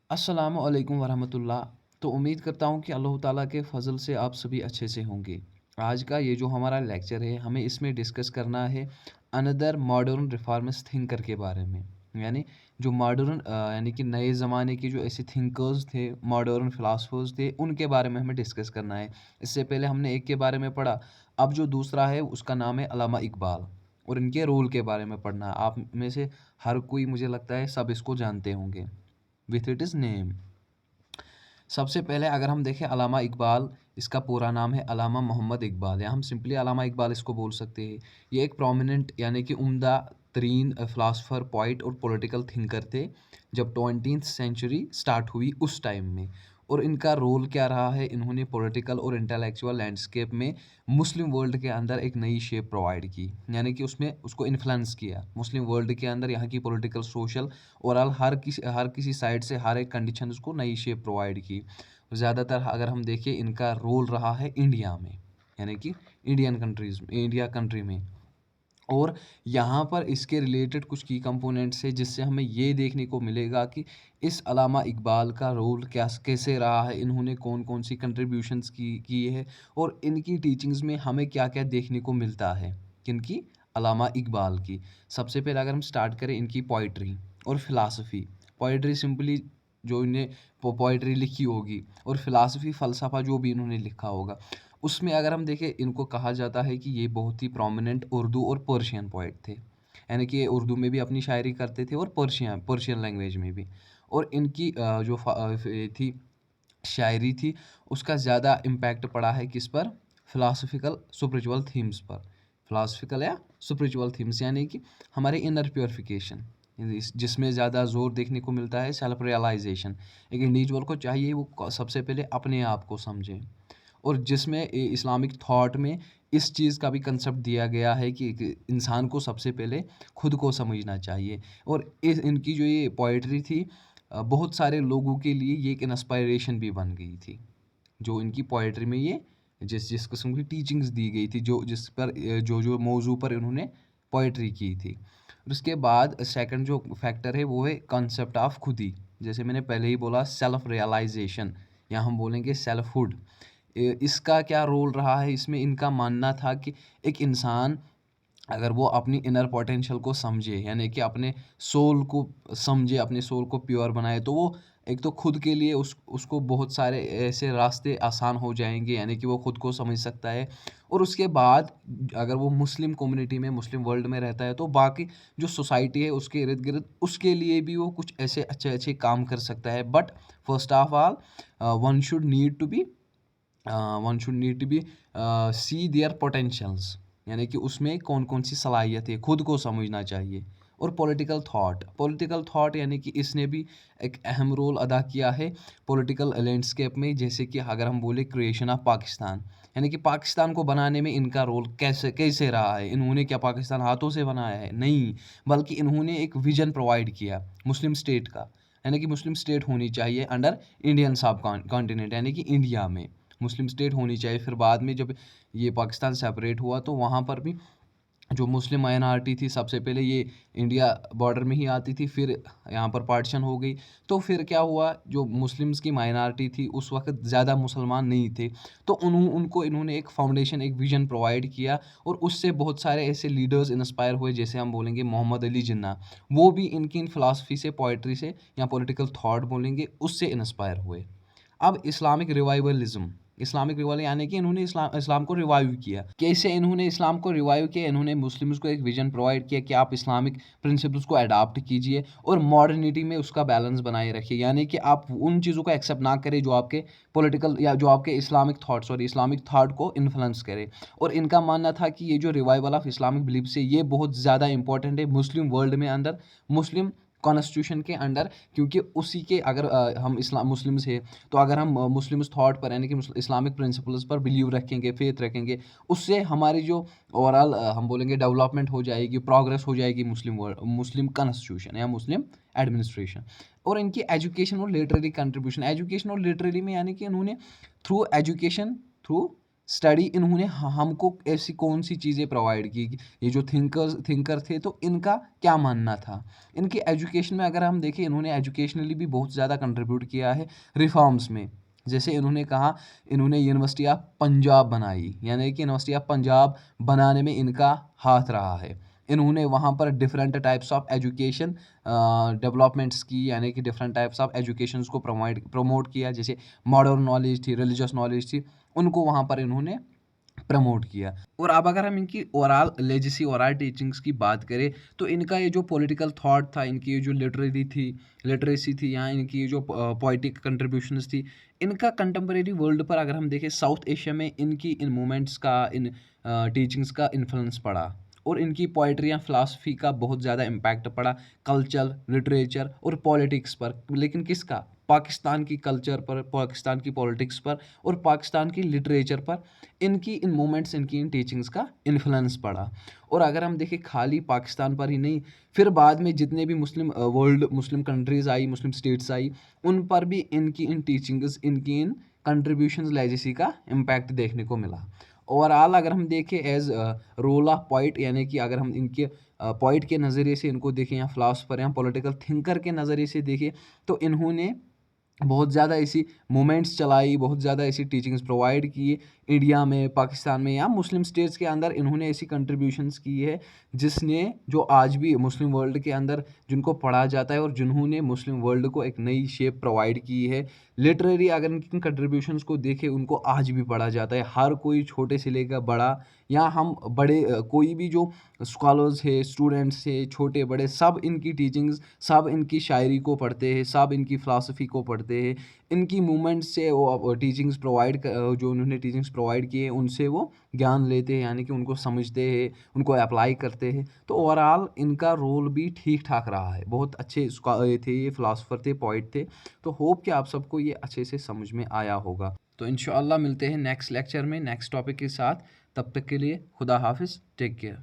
अस्सलामु अलैकुम वरहमतुल्लाह। तो उम्मीद करता हूँ कि अल्लाह ताला के फ़ज़ल से आप सभी अच्छे से होंगे। आज का ये जो हमारा लेक्चर है, हमें इसमें डिस्कस करना है अनदर मॉडर्न रिफॉर्मिस्ट थिंकर के बारे में। यानी जो मॉडर्न यानी कि नए ज़माने के जो ऐसे थिंकर्स थे, मॉडर्न फ़िलासफ़र्स थे, उनके बारे में हमें डिस्कस करना है। इससे पहले हमने एक के बारे में पढ़ा, अब जो दूसरा है उसका नाम है अल्लामा इक़बाल और इनके रोल के बारे में पढ़ना है। आप में से हर कोई, मुझे लगता है, सब इसको जानते होंगे विथ इट इज़ नेम। सबसे पहले अगर हम देखें अलामा इकबाल, इसका पूरा नाम है अलामा मोहम्मद इकबाल, या हम सिंपली अलामा इकबाल इसको बोल सकते हैं। ये एक प्रोमिनेंट यानी कि उम्दा तरीन फ़िलासफ़र, पोइट और पॉलिटिकल थिंकर थे जब 20th सेंचुरी स्टार्ट हुई उस टाइम में। और इनका रोल क्या रहा है, इन्होंने पॉलिटिकल और इंटेलेक्चुअल लैंडस्केप में मुस्लिम वर्ल्ड के अंदर एक नई शेप प्रोवाइड की, यानी कि उसमें उसको इन्फ्लुएंस किया मुस्लिम वर्ल्ड के अंदर, यहाँ की पॉलिटिकल, सोशल ओवरऑल हर किसी साइड से हर एक कंडीशन उसको नई शेप प्रोवाइड की। ज़्यादातर अगर हम देखें, इनका रोल रहा है इंडिया में, यानी कि इंडिया कंट्री में। और यहाँ पर इसके रिलेटेड कुछ की कंपोनेंट्स है जिससे हमें ये देखने को मिलेगा कि इस अलामा इकबाल का रोल क्या कैसे रहा है, इन्होंने कौन कौन सी कंट्रीब्यूशंस की है और इनकी टीचिंग्स में हमें क्या क्या देखने को मिलता है। किनकी? अलामा इकबाल की। सबसे पहले अगर हम स्टार्ट करें इनकी पोइट्री और फ़िलासफ़ी। पोइट्री सिंपली जो इन्हें पोइट्री लिखी होगी, और फ़िलासफ़ी फ़लसफ़ा जो भी इन्होंने लिखा होगा, उसमें अगर हम देखें, इनको कहा जाता है कि ये बहुत ही प्रोमिनेंट उर्दू और पर्शियन पोएट थे। यानी कि ये उर्दू में भी अपनी शायरी करते थे और पर्शियन लैंग्वेज में भी। और इनकी थी शायरी थी, उसका ज़्यादा इम्पैक्ट पड़ा है किस पर? फ़िलासफ़िकल स्पिरिचुअल थीम्स पर। फ़िलासफ़िकल या स्पिरिचुअल थीम्स, यानी कि हमारे इनर प्योरिफिकेशन, जिसमें ज़्यादा ज़ोर देखने को मिलता है सेल्फ रियलाइजेशन। एक इंडिविजुअल को चाहिए वो सबसे पहले अपने आप को समझे, और जिसमें इस्लामिक थॉट में इस चीज़ का भी कंसेप्ट दिया गया है कि एक इंसान को सबसे पहले खुद को समझना चाहिए। और इनकी जो ये पोइट्री थी, बहुत सारे लोगों के लिए ये एक इंस्पायरेशन भी बन गई थी। जो इनकी पोइट्री में ये जिस जिस किस्म की टीचिंग्स दी गई थी, जो जिस पर जो मौजू पर इन्होंने पोइट्री की थी। और उसके बाद सेकंड जो फैक्टर है वो है कॉन्सेप्ट ऑफ खुदी। जैसे मैंने पहले ही बोला, सेल्फ रियलाइजेशन, या हम बोलेंगे सेल्फहुड। इसका क्या रोल रहा है इसमें? इनका मानना था कि एक इंसान अगर वो अपनी इनर पोटेंशियल को समझे, यानी कि अपने सोल को समझे, अपने सोल को प्योर बनाए, तो वो एक तो खुद के लिए उसको बहुत सारे ऐसे रास्ते आसान हो जाएंगे, यानी कि वो खुद को समझ सकता है। और उसके बाद अगर वो मुस्लिम कम्युनिटी में, मुस्लिम वर्ल्ड में रहता है, तो बाकी जो सोसाइटी है उसके इर्द गिर्द, उसके लिए भी वो कुछ ऐसे अच्छे अच्छे काम कर सकता है। But first of all one should need to be see their potentials, यानी कि उसमें कौन कौन सी सलाहियत है, खुद को समझना चाहिए। और पॉलिटिकल थॉट यानी कि इसने भी एक अहम रोल अदा किया है पॉलिटिकल लैंडस्केप में। जैसे कि अगर हम बोले क्रिएशन ऑफ पाकिस्तान, यानी कि पाकिस्तान को बनाने में इनका रोल कैसे कैसे रहा है। इन्होंने क्या पाकिस्तान हाथों से बनाया है? नहीं, बल्कि इन्होंने एक विजन प्रोवाइड किया मुस्लिम स्टेट का, यानी कि मुस्लिम स्टेट होनी चाहिए अंडर इंडियन सब कॉन्टिनेंट, यानी कि इंडिया में मुस्लिम स्टेट होनी चाहिए। फिर बाद में जब ये पाकिस्तान सेपरेट हुआ, तो वहाँ पर भी जो मुस्लिम माइनॉरिटी थी, सबसे पहले ये इंडिया बॉर्डर में ही आती थी, फिर यहाँ पर पार्टीशन हो गई। तो फिर क्या हुआ, जो मुस्लिम्स की माइनॉरिटी थी उस वक्त ज़्यादा मुसलमान नहीं थे, तो उनको इन्होंने एक फाउंडेशन, एक विजन प्रोवाइड किया, और उससे बहुत सारे ऐसे लीडर्स इंस्पायर हुए। जैसे हम बोलेंगे मोहम्मद अली जिन्ना, वो भी इनकी इन फिलासफ़ी से, पोइट्री से, या पॉलिटिकल थॉट बोलेंगे, उससे इंस्पायर हुए। अब इस्लामिक रिवाइवल यानी कि इन्होंने इस्लाम को रिवाइव किया। कैसे इन्होंने इस्लाम को रिवाइव किया? इन्होंने मुस्लिम्स को एक विजन प्रोवाइड किया कि आप इस्लामिक प्रिंसिपल्स को अडॉप्ट कीजिए और मॉडर्निटी में उसका बैलेंस बनाए रखिए, यानी कि आप उन चीज़ों को एक्सेप्ट ना करें जो आपके पॉलिटिकल या जो आपके इस्लामिक थॉट को इन्फ्लुएंस करे। और इनका मानना था कि ये जो रिवाइवल ऑफ इस्लामिक बिलीफ से, ये बहुत ज़्यादा इंपॉर्टेंट है मुस्लिम वर्ल्ड में अंदर, मुस्लिम कॉन्स्टिट्यूशन के अंडर। क्योंकि उसी के अगर हम इस्लाम मुस्लिम्स है, तो अगर हम मुस्लिम्स थॉट पर, यानी कि इस्लामिक प्रिंसिपल्स पर बिलीव रखेंगे, फेथ रखेंगे, उससे हमारी जो ओवरऑल हम बोलेंगे डेवलपमेंट हो जाएगी, प्रोग्रेस हो जाएगी मुस्लिम कॉन्स्टिट्यूशन या मुस्लिम एडमिनिस्ट्रेशन। और इनकी एजुकेशन और लिटरेरी कंट्रीब्यूशन, एजुकेशन और लिटरेरी में, यानी कि इन्होंने थ्रू एजुकेशन, थ्रू स्टडी इन्होंने हमको ऐसी कौन सी चीज़ें प्रोवाइड की, ये जो थिंकर थे तो इनका क्या मानना था। इनकी एजुकेशन में अगर हम देखें, इन्होंने एजुकेशनली भी बहुत ज़्यादा कंट्रीब्यूट किया है रिफॉर्म्स में। जैसे इन्होंने कहा, इन्होंने यूनिवर्सिटी ऑफ पंजाब बनाई, यानी कि यूनिवर्सिटी ऑफ पंजाब बनाने में इनका हाथ रहा है। इन्होंने वहाँ पर different types of education developments की, यानी कि डिफरेंट टाइप्स ऑफ एजुकेशंस को प्रमोट किया। जैसे मॉडर्न नॉलेज थी, रिलीजियस नॉलेज थी, उनको वहाँ पर इन्होंने प्रमोट किया। और अब अगर हम इनकी ओवरऑल लेजेसी, ओवरऑल टीचिंग्स की बात करें, तो इनका ये जो पॉलिटिकल थॉट था, इनकी ये जो लिटरेसी थी, या इनकी ये जो पोइटिक कंट्रीब्यूशंस थी, इनका कंटेम्प्रेरी वर्ल्ड पर अगर हम देखें, साउथ एशिया में इनकी इन मूवमेंट्स का, इन टीचिंग्स का इन्फ्लुएंस पड़ा। और इनकी पोइट्री या फिलासफी का बहुत ज़्यादा इम्पैक्ट पड़ा कल्चर, लिटरेचर और पॉलिटिक्स पर। लेकिन किसका? पाकिस्तान की कल्चर पर, पाकिस्तान की पॉलिटिक्स पर और पाकिस्तान की लिटरेचर पर इनकी इन मूवमेंट्स, इनकी इन टीचिंग्स का इन्फ्लुएंस पड़ा। और अगर हम देखें, खाली पाकिस्तान पर ही नहीं, फिर बाद में जितने भी मुस्लिम कंट्रीज़ आई, मुस्लिम स्टेट्स आई, उन पर भी इनकी इन टीचिंग्स, इनकी इन कंट्रीब्यूशंस, लेजेसी का इम्पैक्ट देखने को मिला। ओवरऑल अगर हम देखें एज रोल ऑफ पॉइट, यानी कि अगर हम इनके पॉइट के नज़रिए से इनको देखें, या फिलासफर या पॉलिटिकल थिंकर के नज़रिए से देखें, तो इन्होंने बहुत ज़्यादा ऐसी मूवमेंट्स चलाई, बहुत ज़्यादा ऐसी टीचिंग्स प्रोवाइड की इंडिया में, पाकिस्तान में या मुस्लिम स्टेट्स के अंदर। इन्होंने ऐसी कंट्रीब्यूशंस की है जिसने, जो आज भी मुस्लिम वर्ल्ड के अंदर जिनको पढ़ा जाता है, और जिन्होंने मुस्लिम वर्ल्ड को एक नई शेप प्रोवाइड की है। लिटरेरी अगर इनकी कंट्रीब्यूशंस को देखें, उनको आज भी पढ़ा जाता है। हर कोई, छोटे से लेकर बड़ा, या हम बड़े, कोई भी जो स्कॉलर्स है, स्टूडेंट्स है, छोटे बड़े, सब इनकी टीचिंग्स, सब इनकी शायरी को पढ़ते हैं, सब इनकी फ़िलासफ़ी को पढ़ते हैं। इनकी मूवमेंट से वो टीचिंग्स जो उन्होंने टीचिंग्स प्रोवाइड किए हैं, उनसे वो ज्ञान लेते हैं, यानी कि उनको समझते हैं, उनको अप्लाई करते हैं। तो ओवरऑल इनका रोल भी ठीक ठाक रहा है। बहुत अच्छे ये थे, ये फ़िलासफ़र थे, पोइट थे। तो होप कि आप सबको ये अच्छे से समझ में आया होगा। तो इंशाअल्लाह मिलते हैं नेक्स्ट लेक्चर में नेक्स्ट टॉपिक के साथ। तब तक के लिए खुदा हाफिज़, टेक केयर।